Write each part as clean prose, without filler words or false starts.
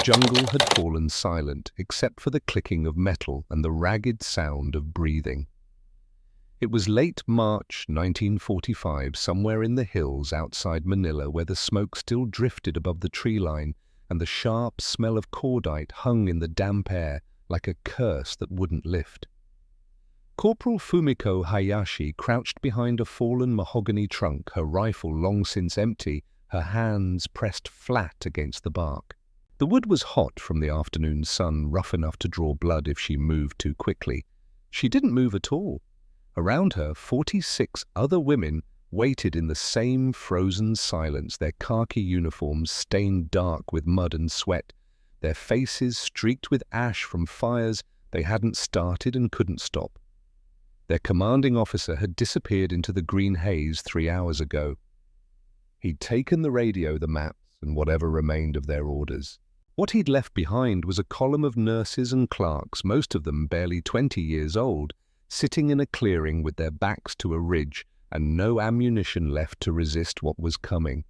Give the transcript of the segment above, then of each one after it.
jungle had fallen silent, except for the clicking of metal and the ragged sound of breathing. It was late March 1945, somewhere in the hills outside Manila, where the smoke still drifted above the tree line and the sharp smell of cordite hung in the damp air like a curse that wouldn't lift. Corporal Fumiko Hayashi crouched behind a fallen mahogany trunk, her rifle long since empty, her hands pressed flat against the bark. The wood was hot from the afternoon sun, rough enough to draw blood if she moved too quickly. She didn't move at all. Around her, 46 other women waited in the same frozen silence, their khaki uniforms stained dark with mud and sweat, their faces streaked with ash from fires they hadn't started and couldn't stop. Their commanding officer had disappeared into the green haze 3 hours ago. He'd taken the radio, the maps, and whatever remained of their orders. What he'd left behind was a column of nurses and clerks, most of them barely 20 years old, sitting in a clearing with their backs to a ridge and no ammunition left to resist what was coming.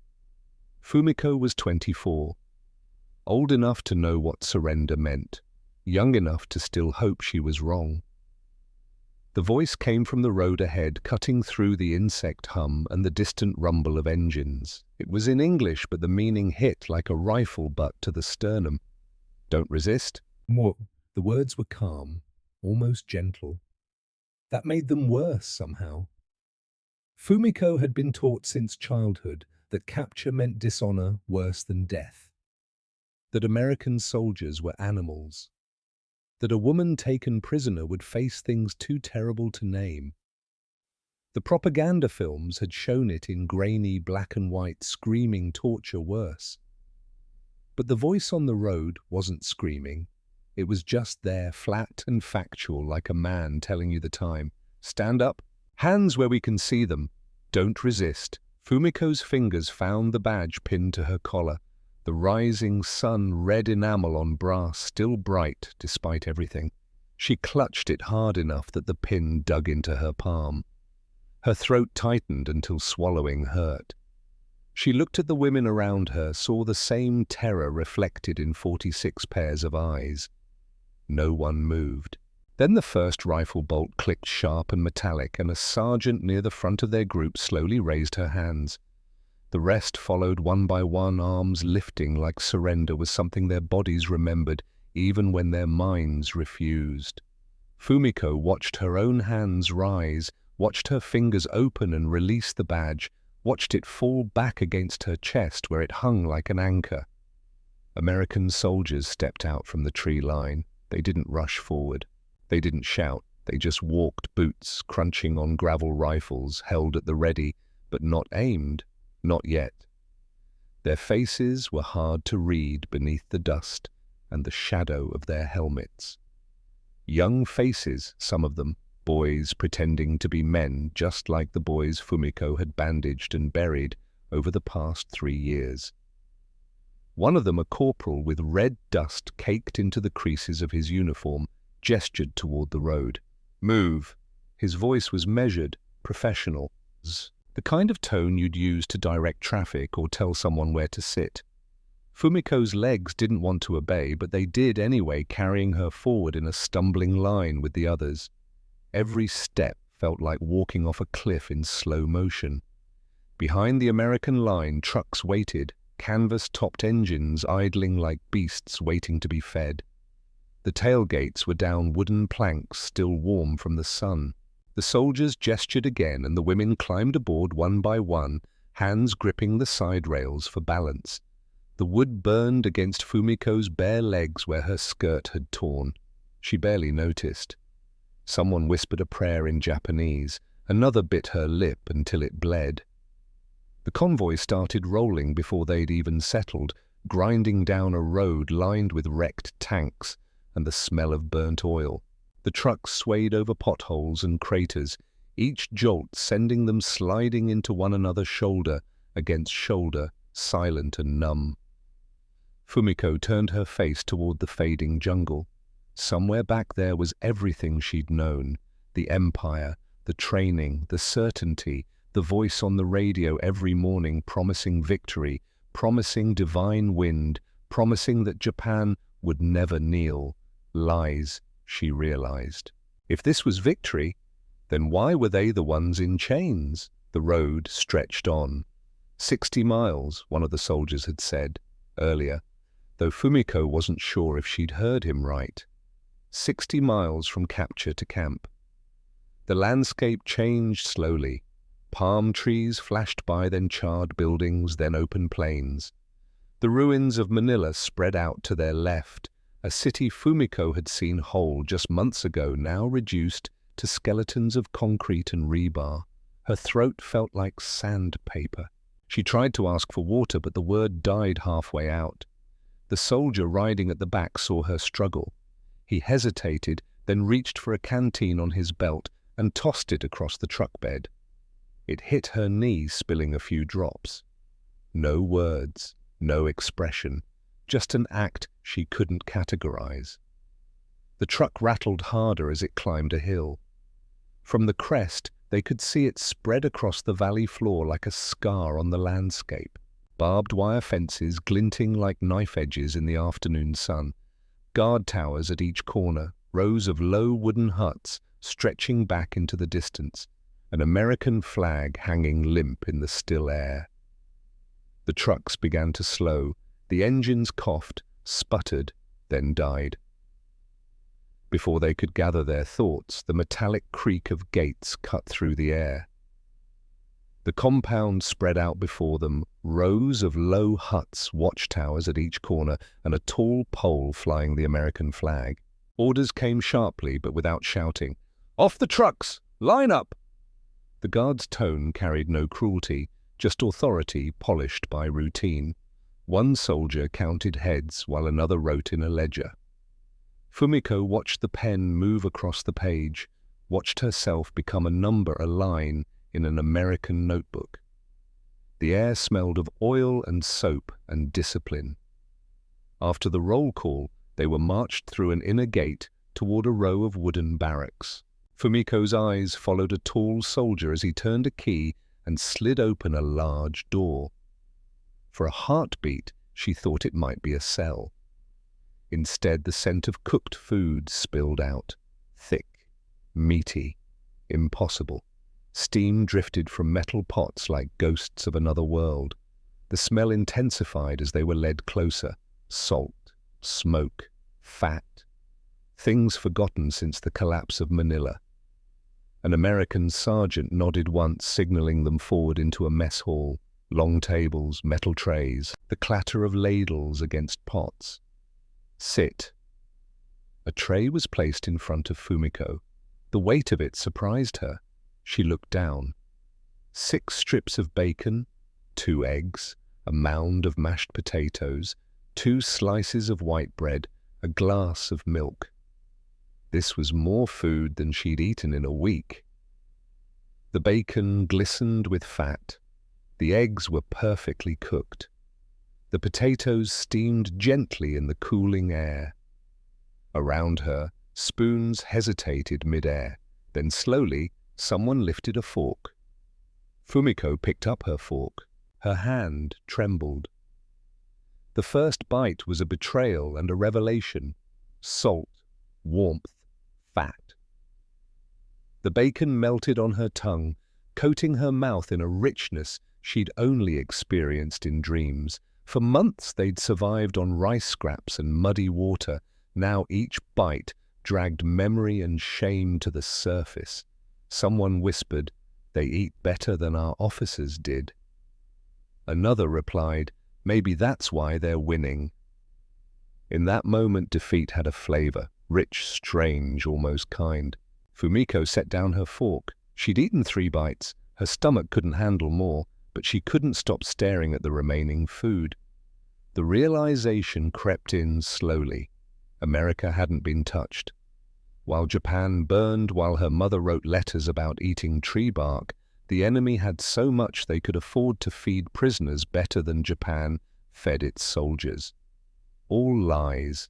Fumiko was 24, old enough to know what surrender meant, young enough to still hope she was wrong. The voice came from the road ahead, cutting through the insect hum and the distant rumble of engines. It was in English, but the meaning hit like a rifle butt to the sternum. "Don't resist." More. The words were calm, almost gentle. That made them worse somehow. Fumiko had been taught since childhood that capture meant dishonor worse than death. That American soldiers were animals. That a woman taken prisoner would face things too terrible to name. The propaganda films had shown it in grainy black and white, screaming torture worse. But the voice on the road wasn't screaming. It was just there, flat and factual, like a man telling you the time. "Stand up. Hands where we can see them. Don't resist." Fumiko's fingers found the badge pinned to her collar. The rising sun, red enamel on brass, still bright despite everything. She clutched it hard enough that the pin dug into her palm. Her throat tightened until swallowing hurt. She looked at the women around her, saw the same terror reflected in 46 pairs of eyes. No one moved. Then the first rifle bolt clicked sharp and metallic, and a sergeant near the front of their group slowly raised her hands. The rest followed one by one, arms lifting like surrender was something their bodies remembered, even when their minds refused. Fumiko watched her own hands rise, watched her fingers open and release the badge, watched it fall back against her chest where it hung like an anchor. American soldiers stepped out from the tree line. They didn't rush forward. They didn't shout. They just walked, boots crunching on gravel rifles, held at the ready, but not aimed. Not yet. Their faces were hard to read beneath the dust and the shadow of their helmets. Young faces, some of them, boys pretending to be men, just like the boys Fumiko had bandaged and buried over the past 3 years. One of them, a corporal with red dust caked into the creases of his uniform, gestured toward the road. "Move." His voice was measured, professional. The kind of tone you'd use to direct traffic or tell someone where to sit. Fumiko's legs didn't want to obey, but they did anyway, carrying her forward in a stumbling line with the others. Every step felt like walking off a cliff in slow motion. Behind the American line, trucks waited, canvas-topped engines idling like beasts waiting to be fed. The tailgates were down wooden planks, still warm from the sun. The soldiers gestured again, and the women climbed aboard one by one, hands gripping the side rails for balance. The wood burned against Fumiko's bare legs where her skirt had torn. She barely noticed. Someone whispered a prayer in Japanese. Another bit her lip until it bled. The convoy started rolling before they'd even settled, grinding down a road lined with wrecked tanks and the smell of burnt oil. The trucks swayed over potholes and craters, each jolt sending them sliding into one another shoulder against shoulder, silent and numb. Fumiko turned her face toward the fading jungle. Somewhere back there was everything she'd known, the empire, the training, the certainty, the voice on the radio every morning promising victory, promising divine wind, promising that Japan would never kneel. Lies, she realized. If this was victory, then why were they the ones in chains? The road stretched on. 60 miles, one of the soldiers had said earlier, though Fumiko wasn't sure if she'd heard him right. 60 miles from capture to camp. The landscape changed slowly. Palm trees flashed by, then charred buildings, then open plains. The ruins of Manila spread out to their left, a city Fumiko had seen whole just months ago, now reduced to skeletons of concrete and rebar. Her throat felt like sandpaper. She tried to ask for water, but the word died halfway out. The soldier riding at the back saw her struggle. He hesitated, then reached for a canteen on his belt and tossed it across the truck bed. It hit her knee, spilling a few drops. No words, no expression, just an act she couldn't categorize. The truck rattled harder as it climbed a hill. From the crest, they could see it spread across the valley floor like a scar on the landscape. Barbed wire fences glinting like knife edges in the afternoon sun. Guard towers at each corner, rows of low wooden huts stretching back into the distance, an American flag hanging limp in the still air. The trucks began to slow. The engines coughed, sputtered, then died. Before they could gather their thoughts, the metallic creak of gates cut through the air. The compound spread out before them, rows of low huts, watchtowers at each corner, and a tall pole flying the American flag. Orders came sharply, but without shouting. "Off the trucks! Line up!" The guard's tone carried no cruelty, just authority polished by routine. One soldier counted heads while another wrote in a ledger. Fumiko watched the pen move across the page, watched herself become a number, a line, in an American notebook. The air smelled of oil and soap and discipline. After the roll call, they were marched through an inner gate toward a row of wooden barracks. Fumiko's eyes followed a tall soldier as he turned a key and slid open a large door. For a heartbeat, she thought it might be a cell. Instead, the scent of cooked food spilled out. Thick, meaty, impossible. Steam drifted from metal pots like ghosts of another world. The smell intensified as they were led closer. Salt, smoke, fat. Things forgotten since the collapse of Manila. An American sergeant nodded once, signaling them forward into a mess hall. Long tables, metal trays, the clatter of ladles against pots. "Sit." A tray was placed in front of Fumiko. The weight of it surprised her. She looked down. 6 strips of bacon, 2 eggs, a mound of mashed potatoes, 2 slices of white bread, a glass of milk. This was more food than she'd eaten in a week. The bacon glistened with fat. The eggs were perfectly cooked. The potatoes steamed gently in the cooling air. Around her, spoons hesitated mid-air. Then slowly, someone lifted a fork. Fumiko picked up her fork. Her hand trembled. The first bite was a betrayal and a revelation. Salt, warmth, fat. The bacon melted on her tongue, coating her mouth in a richness she'd only experienced in dreams. For months they'd survived on rice scraps and muddy water. Now each bite dragged memory and shame to the surface. Someone whispered, "They eat better than our officers did." Another replied, "Maybe that's why they're winning." In that moment, defeat had a flavor, rich, strange, almost kind. Fumiko set down her fork. She'd eaten 3 bites. Her stomach couldn't handle more, but she couldn't stop staring at the remaining food. The realization crept in slowly. America hadn't been touched. While Japan burned, while her mother wrote letters about eating tree bark, the enemy had so much they could afford to feed prisoners better than Japan fed its soldiers. All lies.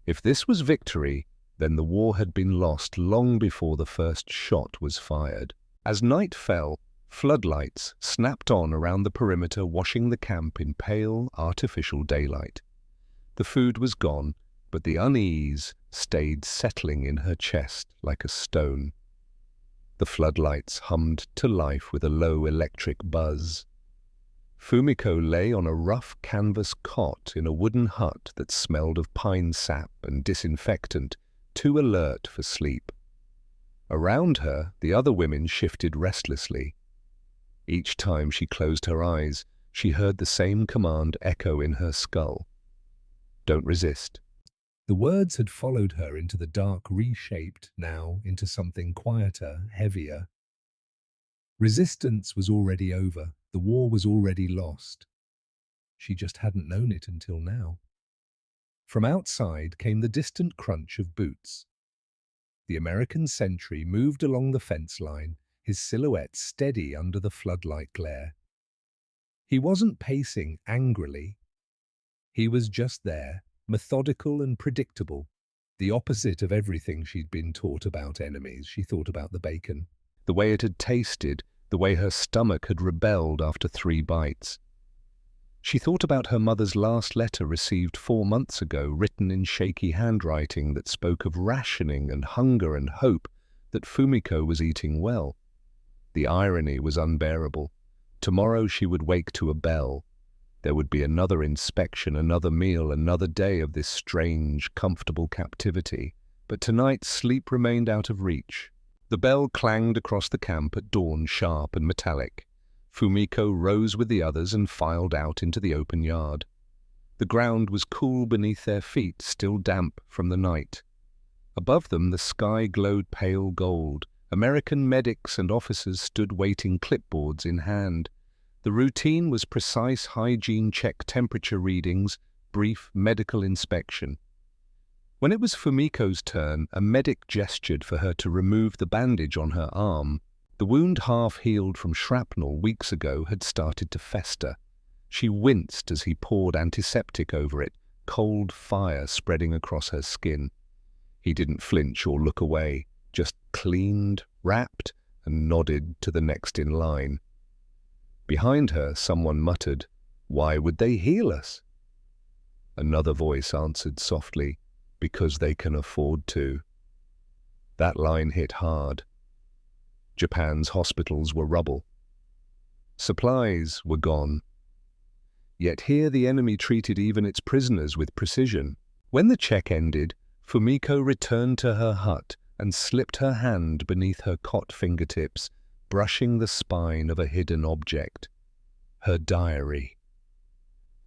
If this was victory, then the war had been lost long before the first shot was fired. As night fell, floodlights snapped on around the perimeter, washing the camp in pale, artificial daylight. The food was gone, but the unease stayed settling in her chest like a stone. The floodlights hummed to life with a low electric buzz. Fumiko lay on a rough canvas cot in a wooden hut that smelled of pine sap and disinfectant, too alert for sleep. Around her, the other women shifted restlessly. Each time she closed her eyes, she heard the same command echo in her skull. Don't resist. The words had followed her into the dark, reshaped now into something quieter, heavier. Resistance was already over. The war was already lost. She just hadn't known it until now. From outside came the distant crunch of boots. The American sentry moved along the fence line, his silhouette steady under the floodlight glare. He wasn't pacing angrily. He was just there, methodical and predictable, the opposite of everything she'd been taught about enemies. She thought about the bacon, the way it had tasted, the way her stomach had rebelled after 3 bites. She thought about her mother's last letter received 4 months ago, written in shaky handwriting that spoke of rationing and hunger and hope that Fumiko was eating well. The irony was unbearable. Tomorrow she would wake to a bell. There would be another inspection, another meal, another day of this strange, comfortable captivity. But tonight sleep remained out of reach. The bell clanged across the camp at dawn, sharp and metallic. Fumiko rose with the others and filed out into the open yard. The ground was cool beneath their feet, still damp from the night. Above them the sky glowed pale gold. American medics and officers stood waiting, clipboards in hand. The routine was precise hygiene check, temperature readings, brief medical inspection. When it was Fumiko's turn, a medic gestured for her to remove the bandage on her arm. The wound, half healed from shrapnel weeks ago, had started to fester. She winced as he poured antiseptic over it, cold fire spreading across her skin. He didn't flinch or look away, just cleaned, wrapped, and nodded to the next in line. Behind her, someone muttered, "Why would they heal us?" Another voice answered softly, "Because they can afford to." That line hit hard. Japan's hospitals were rubble. Supplies were gone. Yet here the enemy treated even its prisoners with precision. When the check ended, Fumiko returned to her hut and slipped her hand beneath her cot fingertips, brushing the spine of a hidden object. Her diary.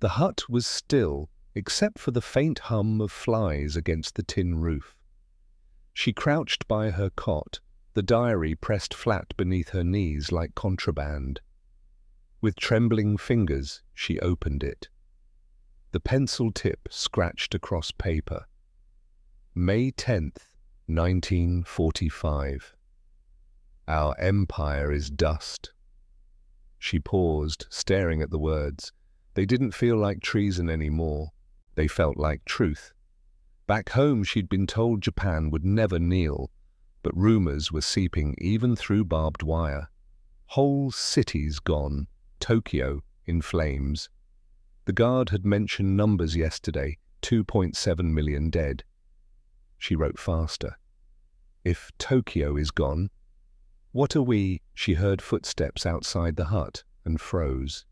The hut was still, except for the faint hum of flies against the tin roof. She crouched by her cot, the diary pressed flat beneath her knees like contraband. With trembling fingers, she opened it. The pencil tip scratched across paper. May 10th, 1945. Our empire is dust. She paused, staring at the words. They didn't feel like treason anymore. They felt like truth. Back home, she'd been told Japan would never kneel, but rumors were seeping even through barbed wire. Whole cities gone, Tokyo in flames. The guard had mentioned numbers yesterday, 2.7 million dead. She wrote faster. If Tokyo is gone, what are we? She heard footsteps outside the hut and froze.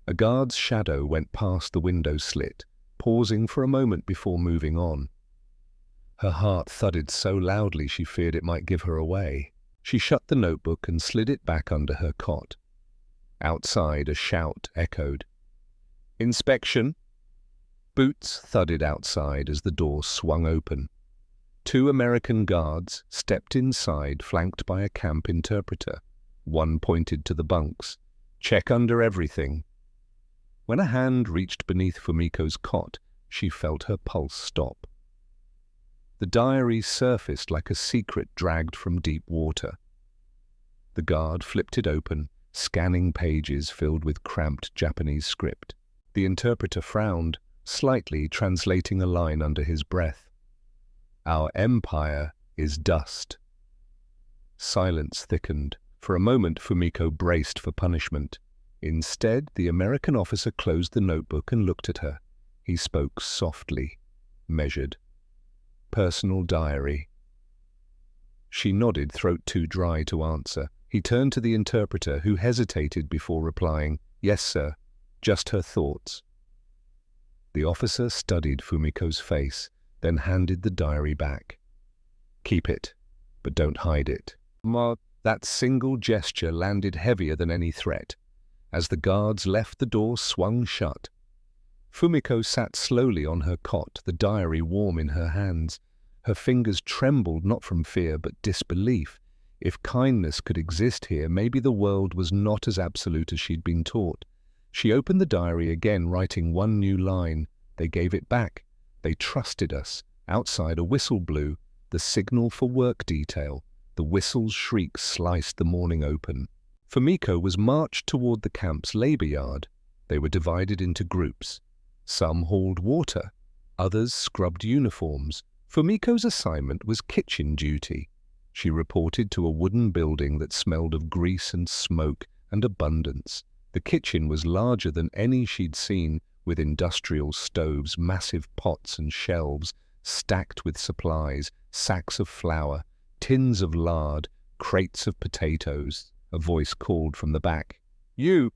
A guard's shadow went past the window slit, pausing for a moment before moving on. Her heart thudded so loudly she feared it might give her away. She shut the notebook and slid it back under her cot. Outside, a shout echoed. "Inspection!" Boots thudded outside as the door swung open. 2 American guards stepped inside, flanked by a camp interpreter. One pointed to the bunks. "Check under everything." When a hand reached beneath Fumiko's cot, she felt her pulse stop. The diary surfaced like a secret dragged from deep water. The guard flipped it open, scanning pages filled with cramped Japanese script. The interpreter frowned, slightly translating a line under his breath. "Our empire is dust." Silence thickened. For a moment, Fumiko braced for punishment. Instead, the American officer closed the notebook and looked at her. He spoke softly, measured. "Personal diary." She nodded, throat too dry to answer. He turned to the interpreter, who hesitated before replying, "Yes, sir. Just her thoughts." The officer studied Fumiko's face, then handed the diary back. "Keep it, but don't hide it." That single gesture landed heavier than any threat. As the guards left, the door swung shut. Fumiko sat slowly on her cot, the diary warm in her hands. Her fingers trembled not from fear but disbelief. If kindness could exist here, maybe the world was not as absolute as she'd been taught. She opened the diary again, writing one new line. "They gave it back. They trusted us." Outside, a whistle blew, the signal for work detail. The whistle's shriek sliced the morning open. Fumiko was marched toward the camp's labor yard. They were divided into groups. Some hauled water, others scrubbed uniforms. Fumiko's assignment was kitchen duty. She reported to a wooden building that smelled of grease and smoke and abundance. The kitchen was larger than any she'd seen, with industrial stoves, massive pots and shelves stacked with supplies, sacks of flour, tins of lard, crates of potatoes. A voice called from the back. "You!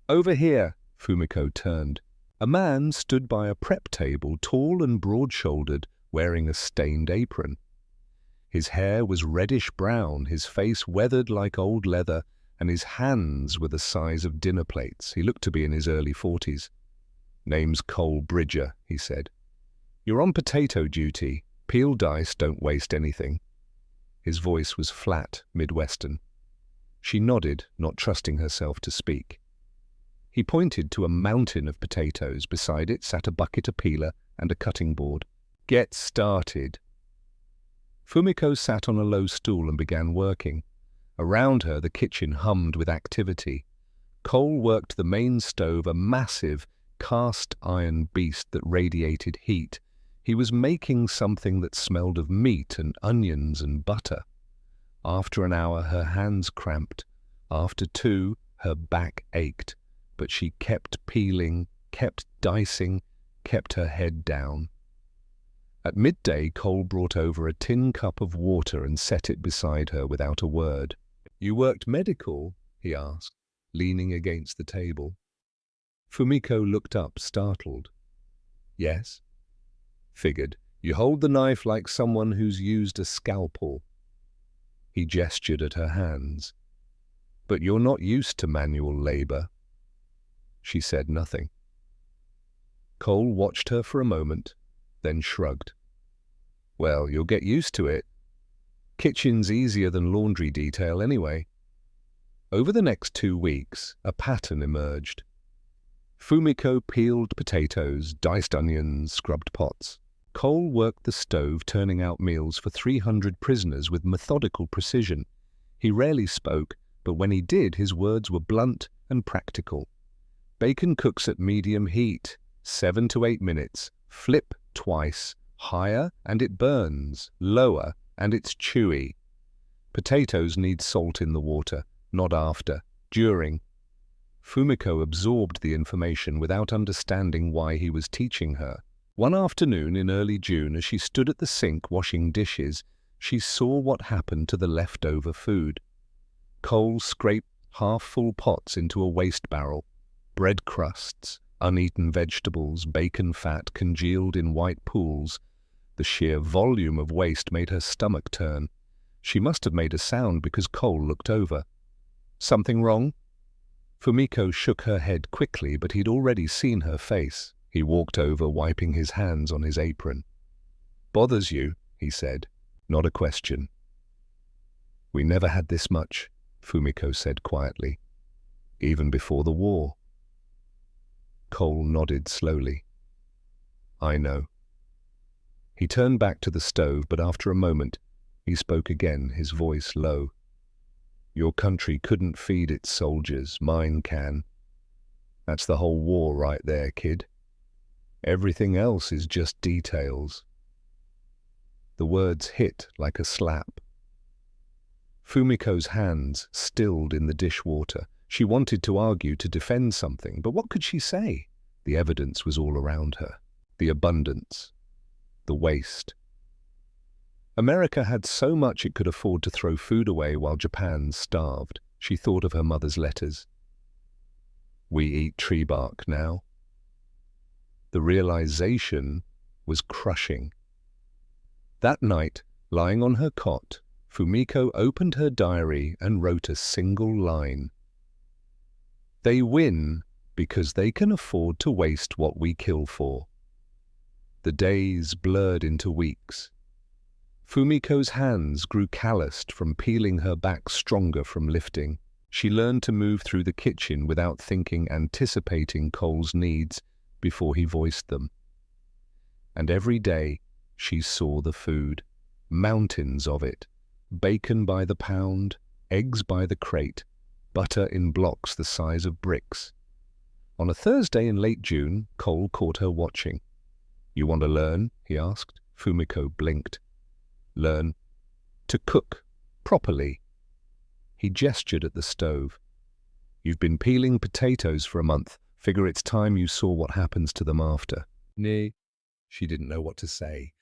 Over here!" Fumiko turned. A man stood by a prep table, tall and broad-shouldered, wearing a stained apron. His hair was reddish-brown, his face weathered like old leather, and his hands were the size of dinner plates. He looked to be in his early 40s. "Name's Cole Bridger," he said. "You're on potato duty. Peel dice, don't waste anything." His voice was flat, Midwestern. She nodded, not trusting herself to speak. He pointed to a mountain of potatoes. Beside it sat a bucket, a peeler, and a cutting board. "Get started." Fumiko sat on a low stool and began working. Around her, the kitchen hummed with activity. Cole worked the main stove, a massive, cast-iron beast that radiated heat. He was making something that smelled of meat and onions and butter. After an hour, her hands cramped. After 2, her back ached. But she kept peeling, kept dicing, kept her head down. At midday, Cole brought over a tin cup of water and set it beside her without a word. "You worked medical?" he asked, leaning against the table. Fumiko looked up, startled. "Yes." "Figured. You hold the knife like someone who's used a scalpel." He gestured at her hands. "But you're not used to manual labor." She said nothing. Cole watched her for a moment, then shrugged. "Well, you'll get used to it. Kitchen's easier than laundry detail anyway." Over the next 2 weeks, a pattern emerged. Fumiko peeled potatoes, diced onions, scrubbed pots. Cole worked the stove, turning out meals for 300 prisoners with methodical precision. He rarely spoke, but when he did, his words were blunt and practical. "Bacon cooks at medium heat, 7 to 8 minutes. Flip twice. Higher, and it burns. Lower, and it's chewy. Potatoes need salt in the water, not after, during." Fumiko absorbed the information without understanding why he was teaching her. One afternoon in early June, as she stood at the sink washing dishes, she saw what happened to the leftover food. Cole scraped half-full pots into a waste barrel. Bread crusts, uneaten vegetables, bacon fat congealed in white pools. The sheer volume of waste made her stomach turn. She must have made a sound because Cole looked over. "Something wrong?" Fumiko shook her head quickly, but he'd already seen her face. He walked over, wiping his hands on his apron. "Bothers you?" he said. Not a question. "We never had this much," Fumiko said quietly. "Even before the war." Cole nodded slowly. "I know." He turned back to the stove, but after a moment, he spoke again, his voice low. "Your country couldn't feed its soldiers, mine can. That's the whole war right there, kid. Everything else is just details." The words hit like a slap. Fumiko's hands stilled in the dishwater. She wanted to argue, to defend something, but what could she say? The evidence was all around her. the abundance, the waste. America had so much it could afford to throw food away while Japan starved. She thought of her mother's letters. We eat tree bark now. The realization was crushing. That night, lying on her cot, Fumiko opened her diary and wrote a single line. They win because they can afford to waste what we kill for. The days blurred into weeks. Fumiko's hands grew calloused from peeling, her back stronger from lifting. She learned to move through the kitchen without thinking, anticipating Cole's needs before he voiced them. And every day she saw the food, mountains of it, bacon by the pound, eggs by the crate, butter in blocks the size of bricks. On a Thursday in late June, Cole caught her watching. "You want to learn?" he asked. Fumiko blinked. "Learn to cook properly." He gestured at the stove. "You've been peeling potatoes for a month. Figure it's time you saw what happens to them after." "Nee." She didn't know what to say.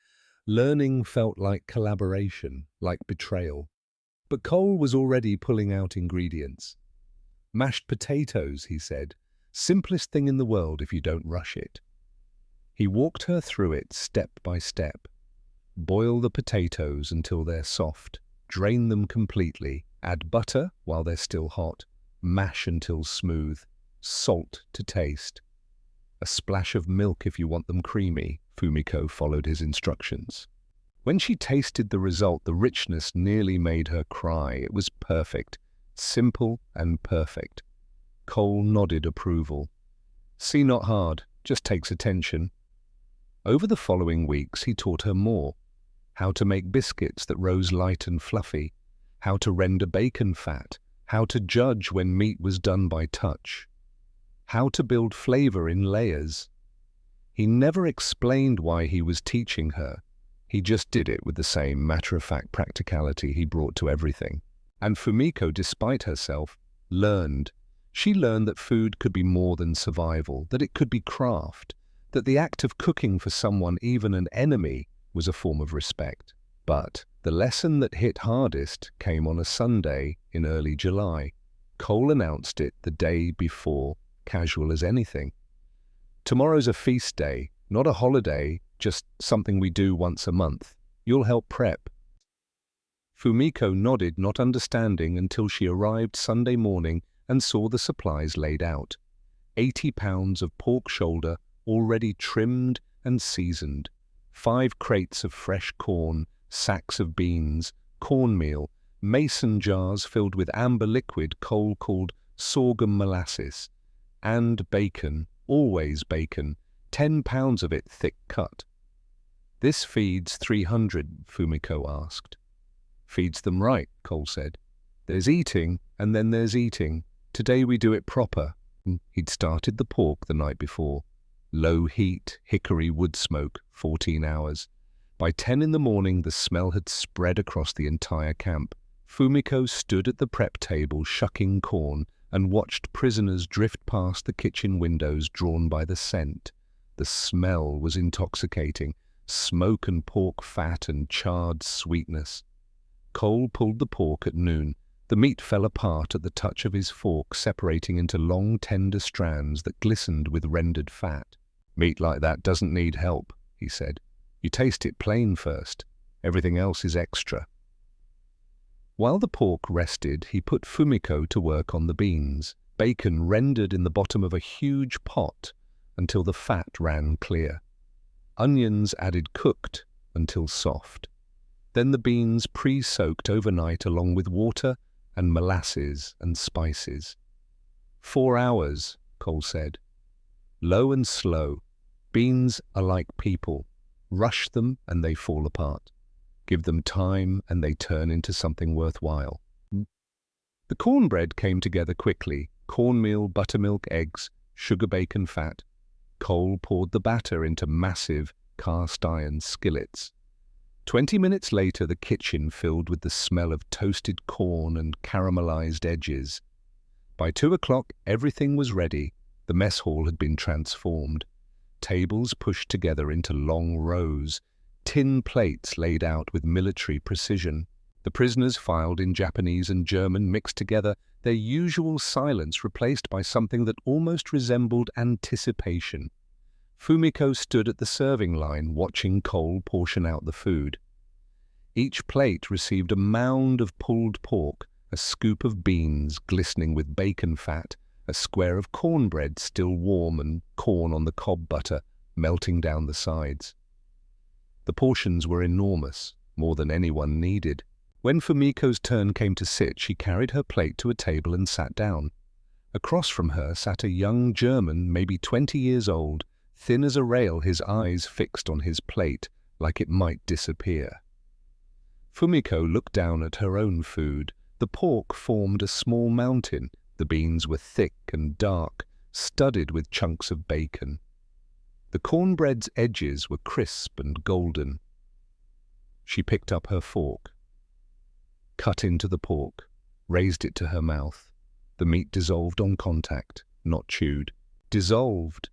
Learning felt like collaboration, like betrayal. But Cole was already pulling out ingredients. "Mashed potatoes," he said. "Simplest thing in the world if you don't rush it." He walked her through it step by step. Boil the potatoes until they're soft. Drain them completely. Add butter while they're still hot. Mash until smooth. Salt to taste. A splash of milk if you want them creamy. Fumiko followed his instructions. When she tasted the result, the richness nearly made her cry. It was perfect. Simple and perfect. Cole nodded approval. "See, not hard, just takes attention." Over the following weeks, he taught her more. How to make biscuits that rose light and fluffy, how to render bacon fat, how to judge when meat was done by touch, how to build flavor in layers. He never explained why he was teaching her. He just did it with the same matter-of-fact practicality he brought to everything. And Fumiko, despite herself, learned. She learned that food could be more than survival, that it could be craft, that the act of cooking for someone, even an enemy, was a form of respect. But the lesson that hit hardest came on a Sunday in early July. Cole announced it the day before, casual as anything. "Tomorrow's a feast day, not a holiday, just something we do once a month. You'll help prep." Fumiko nodded, not understanding, until she arrived Sunday morning and saw the supplies laid out. 80 pounds of pork shoulder, already trimmed and seasoned. 5 crates of fresh corn, sacks of beans, cornmeal, mason jars filled with amber liquid Cole called sorghum molasses, and bacon, always bacon, 10 pounds of it thick cut. "This feeds 300, Fumiko asked. "Feeds them right," Cole said. "There's eating, and then there's eating. Today we do it proper." He'd started the pork the night before. Low heat, hickory wood smoke, 14 hours. By 10 in the morning, the smell had spread across the entire camp. Fumiko stood at the prep table shucking corn and watched prisoners drift past the kitchen windows, drawn by the scent. The smell was intoxicating, smoke and pork fat and charred sweetness. Cole pulled the pork at noon. The meat fell apart at the touch of his fork, separating into long, tender strands that glistened with rendered fat. "Meat like that doesn't need help," he said. "You taste it plain first. Everything else is extra." While the pork rested, he put Fumiko to work on the beans. Bacon rendered in the bottom of a huge pot until the fat ran clear. Onions added cooked until soft. Then the beans pre-soaked overnight along with water and molasses and spices. 4 hours, Cole said. Low and slow. Beans are like people. Rush them and they fall apart. Give them time and they turn into something worthwhile. The cornbread came together quickly. Cornmeal, buttermilk, eggs, sugar, bacon, fat. Cole poured the batter into massive cast-iron skillets. 20 minutes later, the kitchen filled with the smell of toasted corn and caramelized edges. By 2 o'clock, everything was ready. The mess hall had been transformed. tables pushed together into long rows, tin plates laid out with military precision. The prisoners filed in Japanese and German mixed together, their usual silence replaced by something that almost resembled anticipation. Fumiko stood at the serving line, watching Cole portion out the food. Each plate received a mound of pulled pork, a scoop of beans glistening with bacon fat, a square of cornbread still warm, and corn on the cob butter melting down the sides. The portions were enormous, more than anyone needed. When Fumiko's turn came to sit, she carried her plate to a table and sat down. Across from her sat a young German, maybe 20 years old, thin as a rail, his eyes fixed on his plate, like it might disappear. Fumiko looked down at her own food. The pork formed a small mountain. The beans were thick and dark, studded with chunks of bacon. The cornbread's edges were crisp and golden. She picked up her fork, cut into the pork, raised it to her mouth. The meat dissolved on contact, not chewed. Dissolved.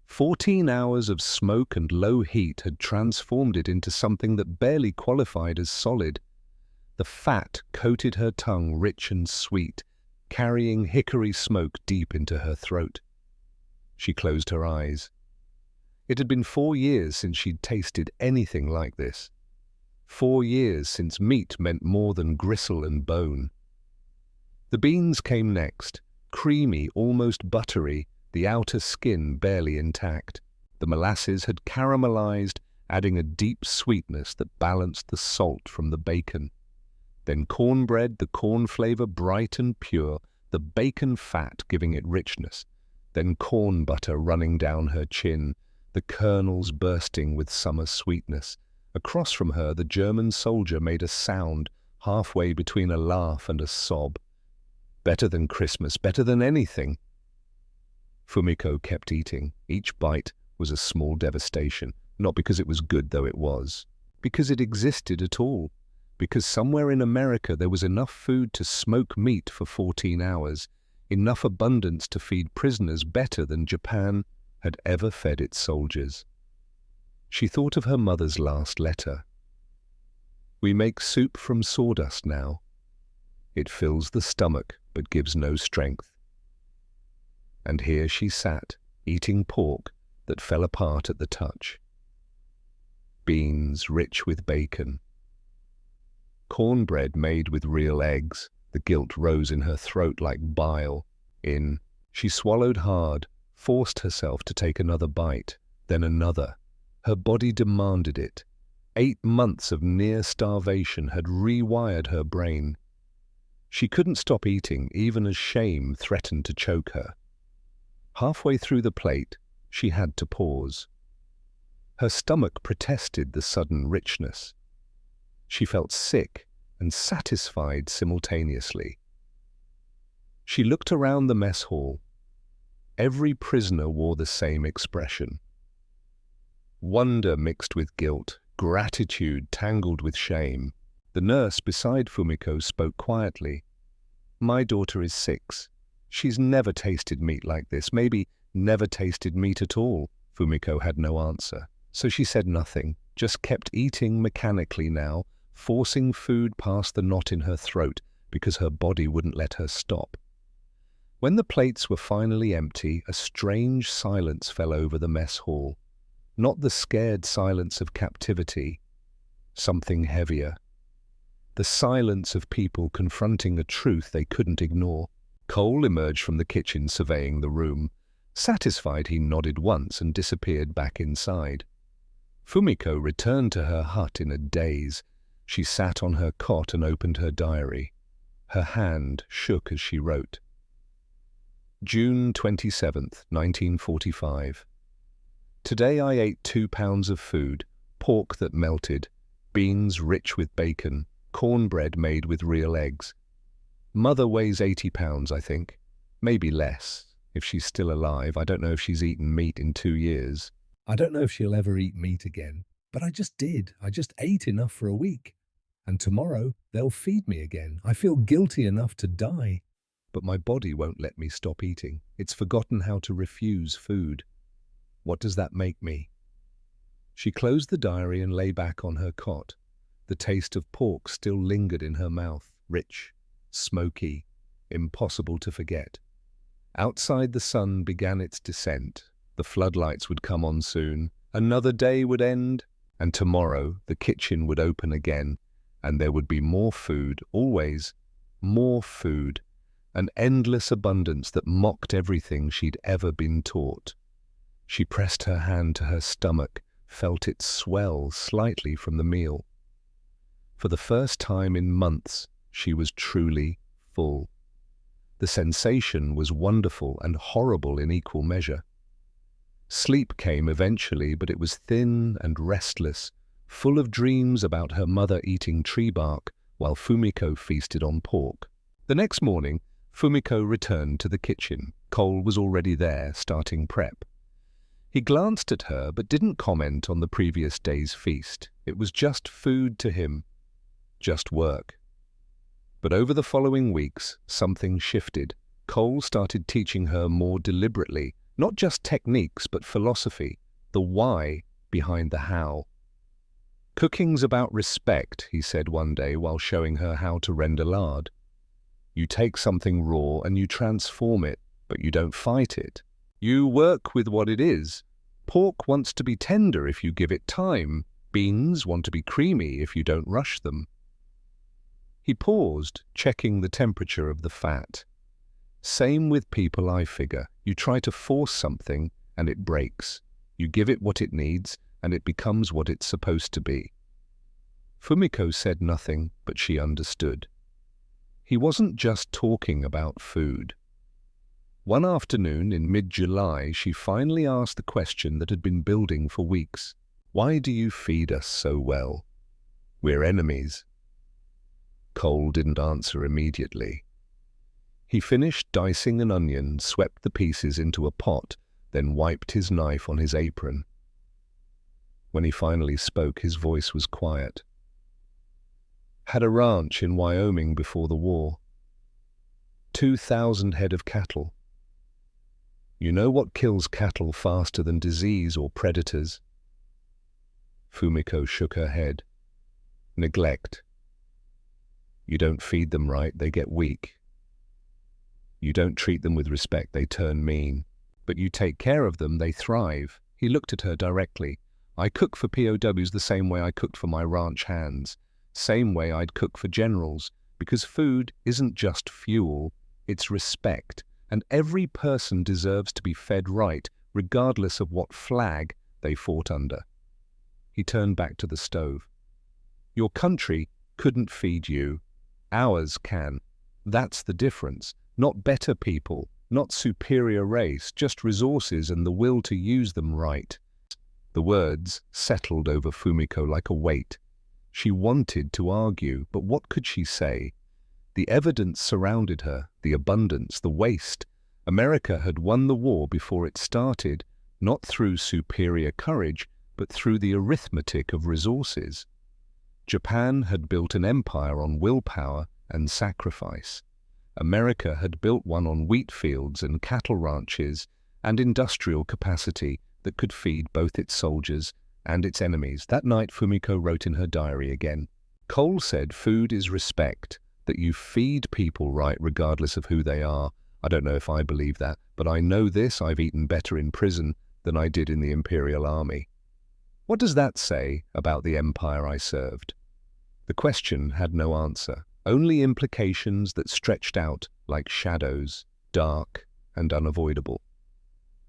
14 hours of smoke and low heat had transformed it into something that barely qualified as solid. The fat coated her tongue rich and sweet, carrying hickory smoke deep into her throat. She closed her eyes. It had been 4 years since she'd tasted anything like this. 4 years since meat meant more than gristle and bone. The beans came next, creamy, almost buttery, the outer skin barely intact. The molasses had caramelized, adding a deep sweetness that balanced the salt from the bacon. Then cornbread, the corn flavor bright and pure, the bacon fat giving it richness. Then corn butter running down her chin, the kernels bursting with summer sweetness. Across from her, the German soldier made a sound, halfway between a laugh and a sob. Better than Christmas, better than anything. Fumiko kept eating. Each bite was a small devastation, not because it was good though it was, because it existed at all, because somewhere in America there was enough food to smoke meat for 14 hours, enough abundance to feed prisoners better than Japan had ever fed its soldiers. She thought of her mother's last letter. We make soup from sawdust now. It fills the stomach but gives no strength. And here she sat, eating pork that fell apart at the touch. Beans rich with bacon. Cornbread made with real eggs. The guilt rose in her throat like bile. She swallowed hard, forced herself to take another bite, then another. Her body demanded it. 8 months of near starvation had rewired her brain. She couldn't stop eating, even as shame threatened to choke her. Halfway through the plate, she had to pause. Her stomach protested the sudden richness. She felt sick and satisfied simultaneously. She looked around the mess hall. Every prisoner wore the same expression. Wonder mixed with guilt, gratitude tangled with shame. The nurse beside Fumiko spoke quietly. My daughter is 6. She's never tasted meat like this, maybe never tasted meat at all. Fumiko had no answer, so she said nothing, just kept eating mechanically now, forcing food past the knot in her throat because her body wouldn't let her stop. When the plates were finally empty, a strange silence fell over the mess hall. Not the scared silence of captivity, something heavier. The silence of people confronting a truth they couldn't ignore. Cole emerged from the kitchen, surveying the room. Satisfied, he nodded once and disappeared back inside. Fumiko returned to her hut in a daze. She sat on her cot and opened her diary. Her hand shook as she wrote. June 27th, 1945. Today I ate 2 pounds of food, pork that melted, beans rich with bacon, cornbread made with real eggs. Mother weighs 80 pounds, I think. Maybe less, if she's still alive. I don't know if she's eaten meat in 2 years. I don't know if she'll ever eat meat again. But I just did. I just ate enough for a week. And tomorrow, they'll feed me again. I feel guilty enough to die. But my body won't let me stop eating. It's forgotten how to refuse food. What does that make me? She closed the diary and lay back on her cot. The taste of pork still lingered in her mouth, rich, smoky, impossible to forget. Outside, the sun began its descent. The floodlights would come on soon. Another day would end, and tomorrow the kitchen would open again, and there would be more food, always more food, an endless abundance that mocked everything she'd ever been taught. She pressed her hand to her stomach, felt it swell slightly from the meal. For the first time in months, she was truly full. The sensation was wonderful and horrible in equal measure. Sleep came eventually, but it was thin and restless, full of dreams about her mother eating tree bark while Fumiko feasted on pork. The next morning, Fumiko returned to the kitchen. Cole was already there, starting prep. He glanced at her but didn't comment on the previous day's feast. It was just food to him, just work. But over the following weeks, something shifted. Cole started teaching her more deliberately, not just techniques but philosophy, the why behind the how. "Cooking's about respect," he said one day while showing her how to render lard. "You take something raw and you transform it, but you don't fight it. You work with what it is. Pork wants to be tender if you give it time. Beans want to be creamy if you don't rush them." He paused, checking the temperature of the fat. "Same with people, I figure. You try to force something and it breaks. You give it what it needs and it becomes what it's supposed to be." Fumiko said nothing, but she understood. He wasn't just talking about food. One afternoon in mid-July, she finally asked the question that had been building for weeks. "Why do you feed us so well? We're enemies." Cole didn't answer immediately. He finished dicing an onion, swept the pieces into a pot, then wiped his knife on his apron. When he finally spoke, his voice was quiet. "Had a ranch in Wyoming before the war. 2,000 head of cattle. You know what kills cattle faster than disease or predators?" Fumiko shook her head. "Neglect. You don't feed them right, they get weak. You don't treat them with respect, they turn mean. But you take care of them, they thrive." He looked at her directly. "I cook for POWs the same way I cooked for my ranch hands. Same way I'd cook for generals. Because food isn't just fuel, it's respect. And every person deserves to be fed right, regardless of what flag they fought under." He turned back to the stove. "Your country couldn't feed you. Ours can. That's the difference. Not better people, not superior race, just resources and the will to use them right." The words settled over Fumiko like a weight. She wanted to argue, but what could she say? The evidence surrounded her, the abundance, the waste. America had won the war before it started, not through superior courage, but through the arithmetic of resources. Japan had built an empire on willpower and sacrifice. America had built one on wheat fields and cattle ranches and industrial capacity that could feed both its soldiers and its enemies. That night, Fumiko wrote in her diary again. Cole said food is respect, that you feed people right regardless of who they are. I don't know if I believe that, but I know this: I've eaten better in prison than I did in the Imperial Army. What does that say about the empire I served? The question had no answer, only implications that stretched out like shadows, dark and unavoidable.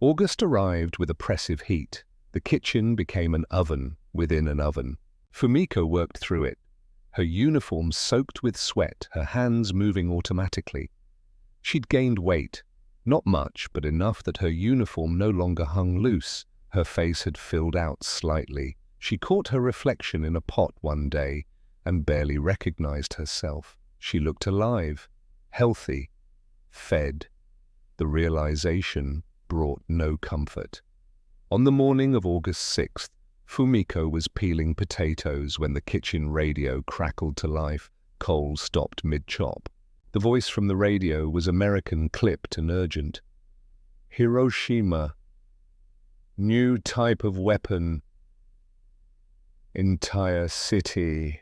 August arrived with oppressive heat. The kitchen became an oven within an oven. Fumiko worked through it, her uniform soaked with sweat, her hands moving automatically. She'd gained weight, not much, but enough that her uniform no longer hung loose. Her face had filled out slightly. She caught her reflection in a pot one day and barely recognized herself. She looked alive, healthy, fed. The realization brought no comfort. On the morning of August 6th, Fumiko was peeling potatoes when the kitchen radio crackled to life. Cole stopped mid-chop. The voice from the radio was American, clipped and urgent. "Hiroshima." New type of weapon. Entire city.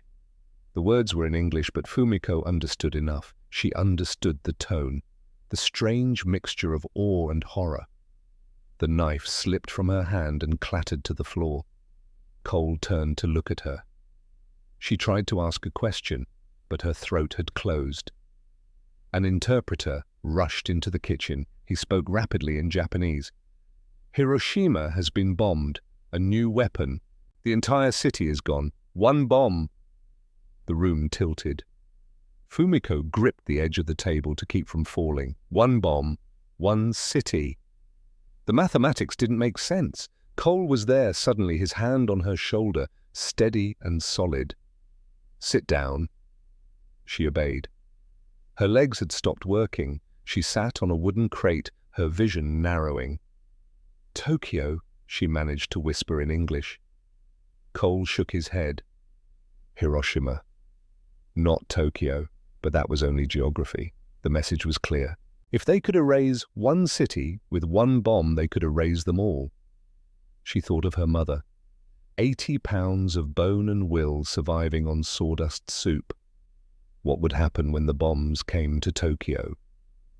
The words were in English, but Fumiko understood enough. She understood the tone, the strange mixture of awe and horror. The knife slipped from her hand and clattered to the floor. Cole turned to look at her. She tried to ask a question, but her throat had closed. An interpreter rushed into the kitchen. He spoke rapidly in Japanese. Hiroshima has been bombed. A new weapon. The entire city is gone. One bomb. The room tilted. Fumiko gripped the edge of the table to keep from falling. One bomb. One city. The mathematics didn't make sense. Cole was there suddenly, his hand on her shoulder, steady and solid. Sit down. She obeyed. Her legs had stopped working. She sat on a wooden crate, her vision narrowing. Tokyo, she managed to whisper in English. Cole shook his head. Hiroshima. Not Tokyo, but that was only geography. The message was clear. If they could erase one city with one bomb, they could erase them all. She thought of her mother. 80 pounds of bone and will surviving on sawdust soup. What would happen when the bombs came to Tokyo?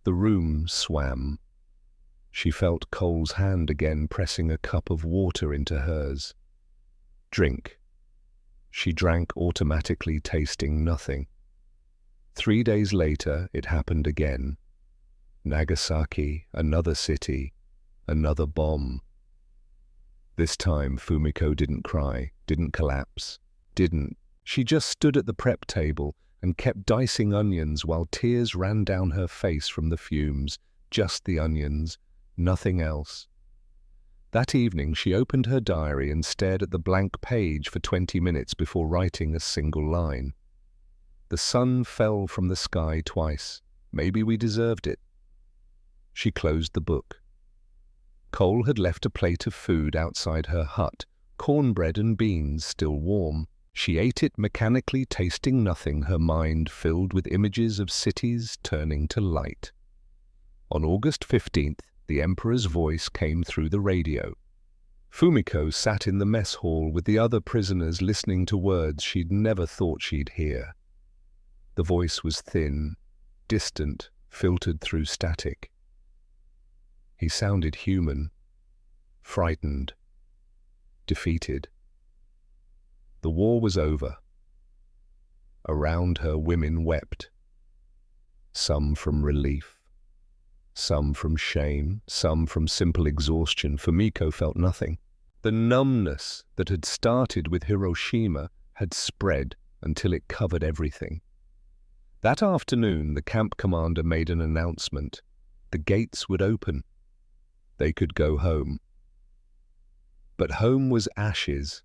The room swam. She felt Cole's hand again pressing a cup of water into hers. Drink. She drank automatically, tasting nothing. 3 days later, it happened again. Nagasaki, another city, another bomb. This time, Fumiko didn't cry, didn't collapse, didn't. She just stood at the prep table and kept dicing onions while tears ran down her face from the fumes. Just the onions, nothing else. That evening, she opened her diary and stared at the blank page for 20 minutes before writing a single line. The sun fell from the sky twice. Maybe we deserved it. She closed the book. Cole had left a plate of food outside her hut, cornbread and beans still warm. She ate it mechanically, tasting nothing, her mind filled with images of cities turning to light. On August 15th, the Emperor's voice came through the radio. Fumiko sat in the mess hall with the other prisoners listening to words she'd never thought she'd hear. The voice was thin, distant, filtered through static. He sounded human, frightened, defeated. The war was over. Around her, women wept. Some from relief, some from shame, some from simple exhaustion. Fumiko felt nothing. The numbness that had started with Hiroshima had spread until it covered everything. That afternoon, the camp commander made an announcement. The gates would open. They could go home. But home was ashes.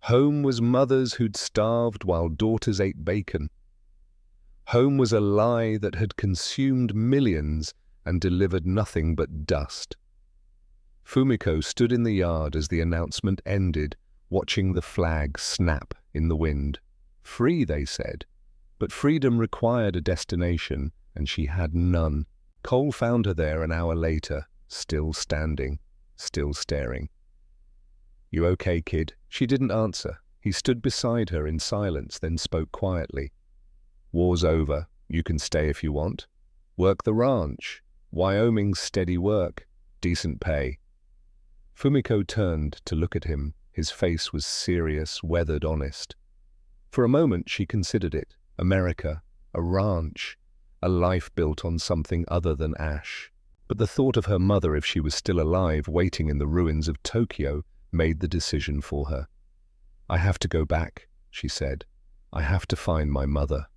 Home was mothers who'd starved while daughters ate bacon. Home was a lie that had consumed millions and delivered nothing but dust. Fumiko stood in the yard as the announcement ended, watching the flag snap in the wind. Free, they said, but freedom required a destination, and she had none. Cole found her there an hour later, still standing, still staring. "You okay, kid?" She didn't answer. He stood beside her in silence, then spoke quietly. "War's over. You can stay if you want. Work the ranch. Wyoming's steady work. Decent pay." Fumiko turned to look at him. His face was serious, weathered, honest. For a moment she considered it. America, a ranch, a life built on something other than ash. But the thought of her mother, if she was still alive, waiting in the ruins of Tokyo, made the decision for her. "I have to go back," she said. "I have to find my mother."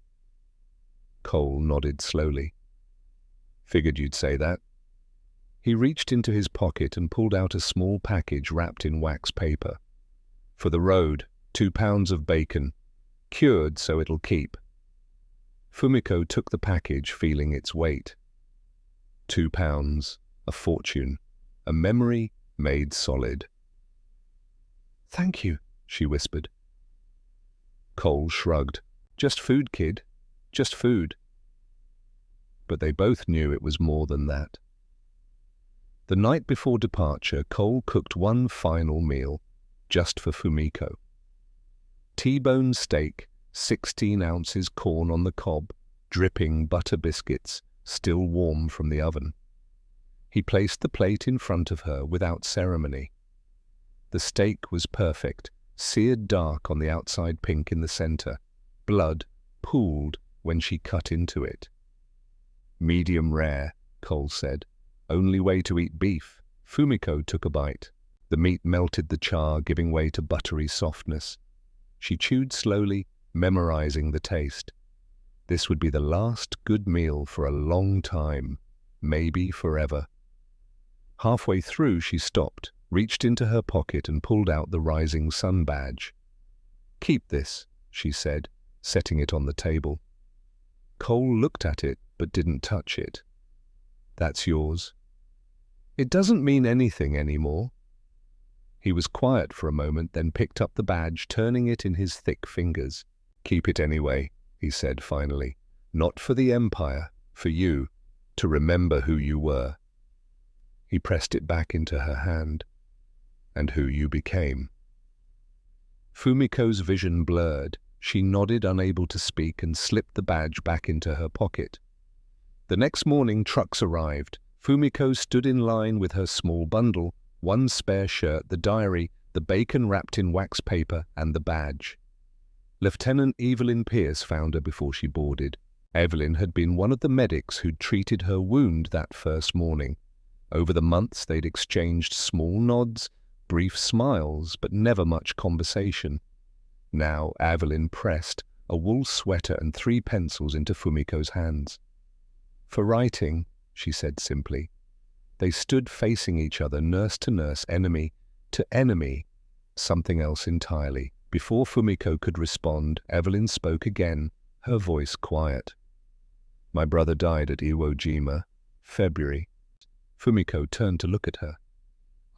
Cole nodded slowly. "Figured you'd say that." He reached into his pocket and pulled out a small package wrapped in wax paper. "For the road, 2 pounds of bacon. Cured so it'll keep." Fumiko took the package, feeling its weight. 2 pounds, a fortune, a memory made solid. "Thank you," she whispered. Cole shrugged. "Just food, kid. Just food." But they both knew it was more than that. The night before departure, Cole cooked one final meal, just for Fumiko. T-bone steak, 16 ounces corn on the cob, dripping butter biscuits, still warm from the oven. He placed the plate in front of her without ceremony. The steak was perfect, seared dark on the outside, pink in the center. Blood pooled when she cut into it. "Medium rare," Cole said. "Only way to eat beef." Fumiko took a bite. The meat melted the char, giving way to buttery softness. She chewed slowly, memorizing the taste. This would be the last good meal for a long time, maybe forever. Halfway through, she stopped, reached into her pocket and pulled out the Rising Sun badge. "Keep this," she said, setting it on the table. Cole looked at it, but didn't touch it. "That's yours." "It doesn't mean anything anymore." He was quiet for a moment, then picked up the badge, turning it in his thick fingers. "Keep it anyway," he said finally. "Not for the Empire, for you, to remember who you were." He pressed it back into her hand. "And who you became." Fumiko's vision blurred. She nodded, unable to speak, and slipped the badge back into her pocket. The next morning, trucks arrived. Fumiko stood in line with her small bundle, one spare shirt, the diary, the bacon wrapped in wax paper, and the badge. Lieutenant Evelyn Pierce found her before she boarded. Evelyn had been one of the medics who'd treated her wound that first morning. Over the months, they'd exchanged small nods, brief smiles, but never much conversation. Now Evelyn pressed a wool sweater and 3 pencils into Fumiko's hands. "For writing," she said simply. They stood facing each other, nurse to nurse, enemy to enemy, something else entirely. Before Fumiko could respond, Evelyn spoke again, her voice quiet. "My brother died at Iwo Jima, February." Fumiko turned to look at her.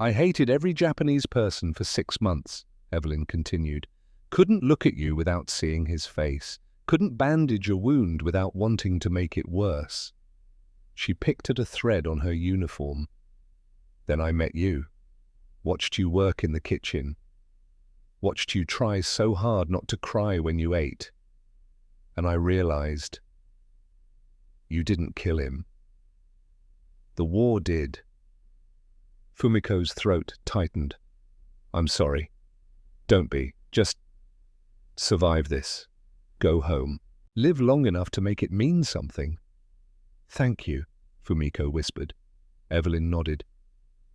"I hated every Japanese person for 6 months," Evelyn continued. "Couldn't look at you without seeing his face. Couldn't bandage a wound without wanting to make it worse." She picked at a thread on her uniform. "Then I met you. Watched you work in the kitchen. Watched you try so hard not to cry when you ate. And I realized you didn't kill him. The war did." Fumiko's throat tightened. "I'm sorry. Don't be. Just survive this. Go home. Live long enough to make it mean something." "Thank you," Fumiko whispered. Evelyn nodded.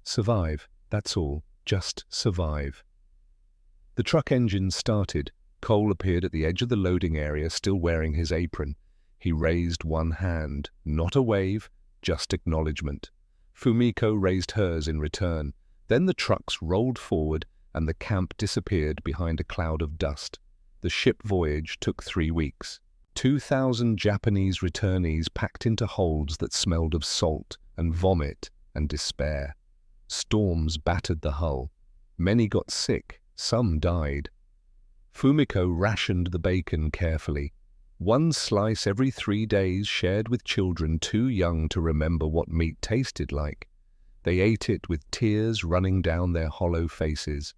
"Survive, that's all. Just survive." The truck engine started. Cole appeared at the edge of the loading area, still wearing his apron. He raised one hand. Not a wave, just acknowledgement. Fumiko raised hers in return. Then the trucks rolled forward and the camp disappeared behind a cloud of dust. The ship voyage took 3 weeks. 2,000 Japanese returnees packed into holds that smelled of salt and vomit and despair. Storms battered the hull. Many got sick, some died. Fumiko rationed the bacon carefully. 1 slice every 3 days, shared with children too young to remember what meat tasted like. They ate it with tears running down their hollow faces.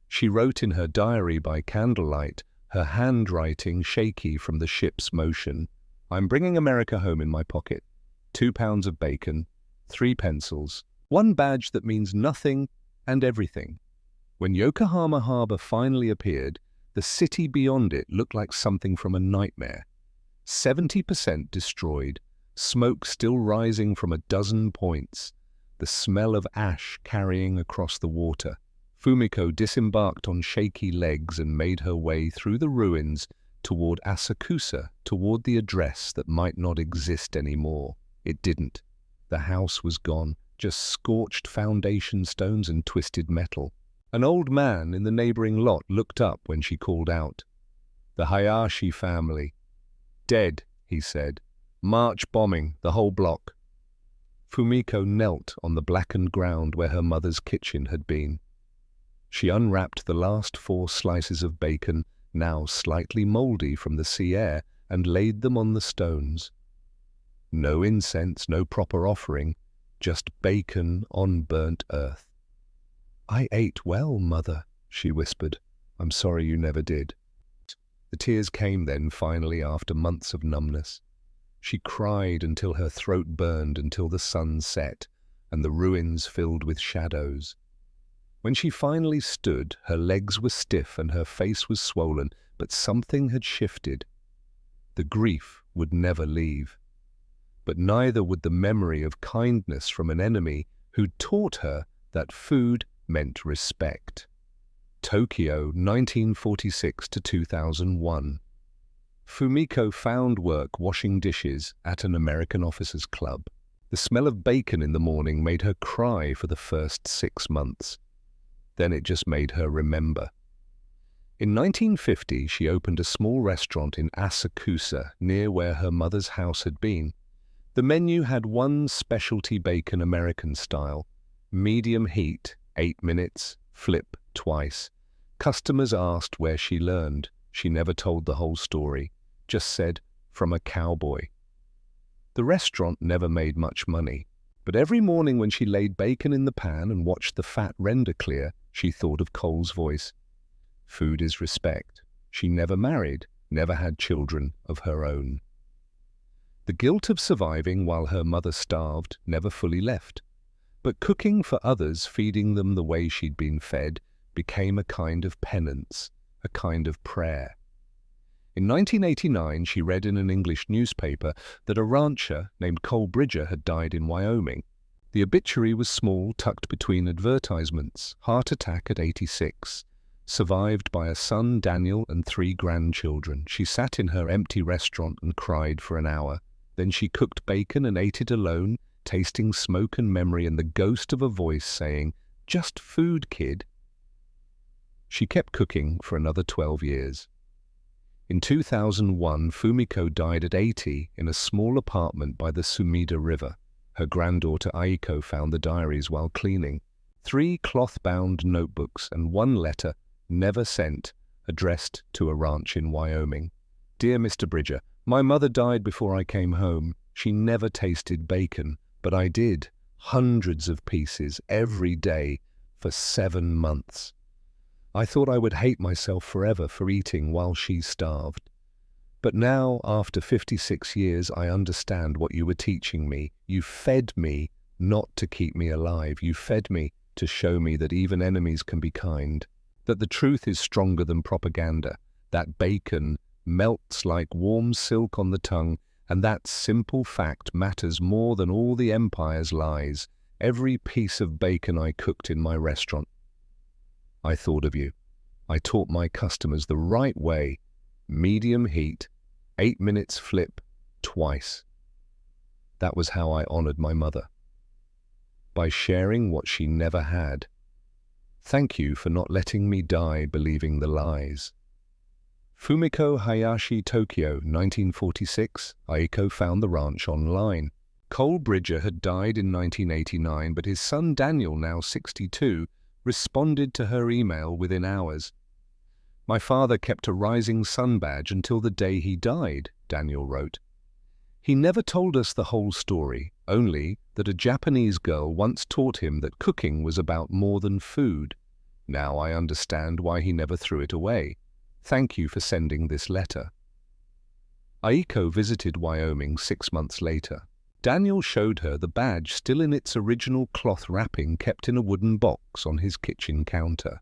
She wrote in her diary by candlelight, her handwriting shaky from the ship's motion. "I'm bringing America home in my pocket. 2 pounds of bacon, 3 pencils, 1 badge that means nothing and everything." When Yokohama Harbor finally appeared, the city beyond it looked like something from a nightmare. 70% destroyed, smoke still rising from a dozen points, the smell of ash carrying across the water. Fumiko disembarked on shaky legs and made her way through the ruins toward Asakusa, toward the address that might not exist anymore. It didn't. The house was gone, just scorched foundation stones and twisted metal. An old man in the neighboring lot looked up when she called out. "The Hayashi family. Dead," he said. "March bombing, the whole block." Fumiko knelt on the blackened ground where her mother's kitchen had been. She unwrapped the last 4 slices of bacon, now slightly moldy from the sea air, and laid them on the stones. No incense, no proper offering, just bacon on burnt earth. "I ate well, Mother," she whispered. "I'm sorry you never did." The tears came then, finally, after months of numbness. She cried until her throat burned, until the sun set, and the ruins filled with shadows. When she finally stood, her legs were stiff and her face was swollen, but something had shifted. The grief would never leave. But neither would the memory of kindness from an enemy who'd taught her that food meant respect. Tokyo, 1946 to 2001. Fumiko found work washing dishes at an American officers' club. The smell of bacon in the morning made her cry for the first 6 months. Then it just made her remember. In 1950, she opened a small restaurant in Asakusa, near where her mother's house had been. The menu had one specialty bacon American style, medium heat, 8 minutes, flip twice. Customers asked where she learned. She never told the whole story, just said, "From a cowboy." The restaurant never made much money, but every morning when she laid bacon in the pan and watched the fat render clear, she thought of Cole's voice. Food is respect. She never married, never had children of her own. The guilt of surviving while her mother starved never fully left. But cooking for others, feeding them the way she'd been fed, became a kind of penance, a kind of prayer. In 1989, she read in an English newspaper that a rancher named Cole Bridger had died in Wyoming. The obituary was small, tucked between advertisements. Heart attack at 86. Survived by a son, Daniel, and 3 grandchildren. She sat in her empty restaurant and cried for an hour. Then she cooked bacon and ate it alone, tasting smoke and memory and the ghost of a voice saying, "Just food, kid." She kept cooking for another 12 years. In 2001, Fumiko died at 80 in a small apartment by the Sumida River. Her granddaughter Aiko found the diaries while cleaning. 3 cloth-bound notebooks and 1 letter, never sent, addressed to a ranch in Wyoming. "Dear Mr. Bridger, my mother died before I came home. She never tasted bacon, but I did. Hundreds of pieces every day for 7 months. I thought I would hate myself forever for eating while she starved. But now, after 56 years, I understand what you were teaching me. You fed me not to keep me alive. You fed me to show me that even enemies can be kind, that the truth is stronger than propaganda, that bacon melts like warm silk on the tongue, and that simple fact matters more than all the empire's lies. Every piece of bacon I cooked in my restaurant. I thought of you. I taught my customers the right way. Medium heat, 8 minutes flip, twice. That was how I honored my mother. By sharing what she never had. Thank you for not letting me die believing the lies. Fumiko Hayashi, Tokyo, 1946. Aiko found the ranch online. Cole Bridger had died in 1989, but his son Daniel, now 62, responded to her email within hours. "My father kept a rising sun badge until the day he died," Daniel wrote. "He never told us the whole story, only that a Japanese girl once taught him that cooking was about more than food. Now I understand why he never threw it away. Thank you for sending this letter." Aiko visited Wyoming 6 months later. Daniel showed her the badge still in its original cloth wrapping, kept in a wooden box on his kitchen counter.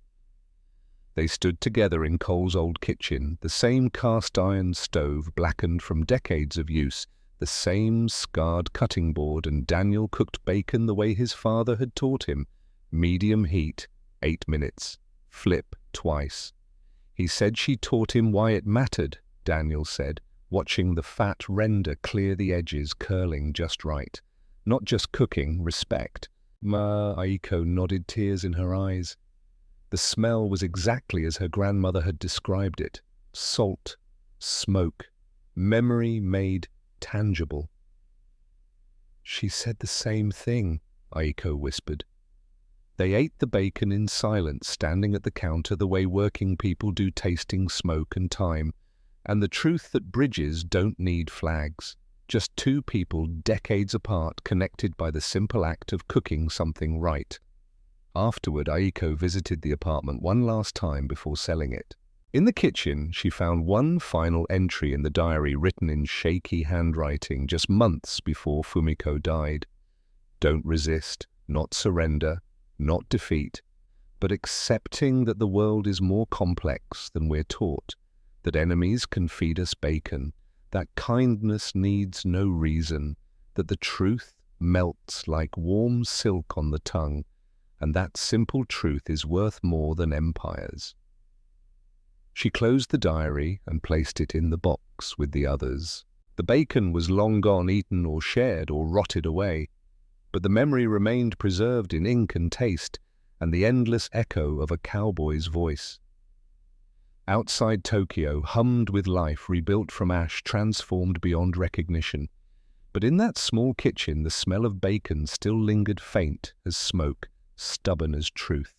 They stood together in Cole's old kitchen, the same cast-iron stove blackened from decades of use, the same scarred cutting board, and Daniel cooked bacon the way his father had taught him. Medium heat, 8 minutes, flip twice. He said she taught him why it mattered, Daniel said, watching the fat render clear the edges, curling just right. Not just cooking, respect. Aiko nodded, tears in her eyes. The smell was exactly as her grandmother had described it. Salt, smoke, memory made tangible. "She said the same thing," Aiko whispered. They ate the bacon in silence, standing at the counter the way working people do, tasting smoke and time, and the truth that bridges don't need flags. Just two people decades apart, connected by the simple act of cooking something right. Afterward, Aiko visited the apartment one last time before selling it. In the kitchen, she found one final entry in the diary written in shaky handwriting just months before Fumiko died. Don't resist, not surrender, not defeat, but accepting that the world is more complex than we're taught, that enemies can feed us bacon, that kindness needs no reason, that the truth melts like warm silk on the tongue, and that simple truth is worth more than empires. She closed the diary and placed it in the box with the others. The bacon was long gone, eaten or shared or rotted away, but the memory remained preserved in ink and taste, and the endless echo of a cowboy's voice. Outside Tokyo hummed with life, rebuilt from ash, transformed beyond recognition. But in that small kitchen, the smell of bacon still lingered, faint as smoke, stubborn as truth.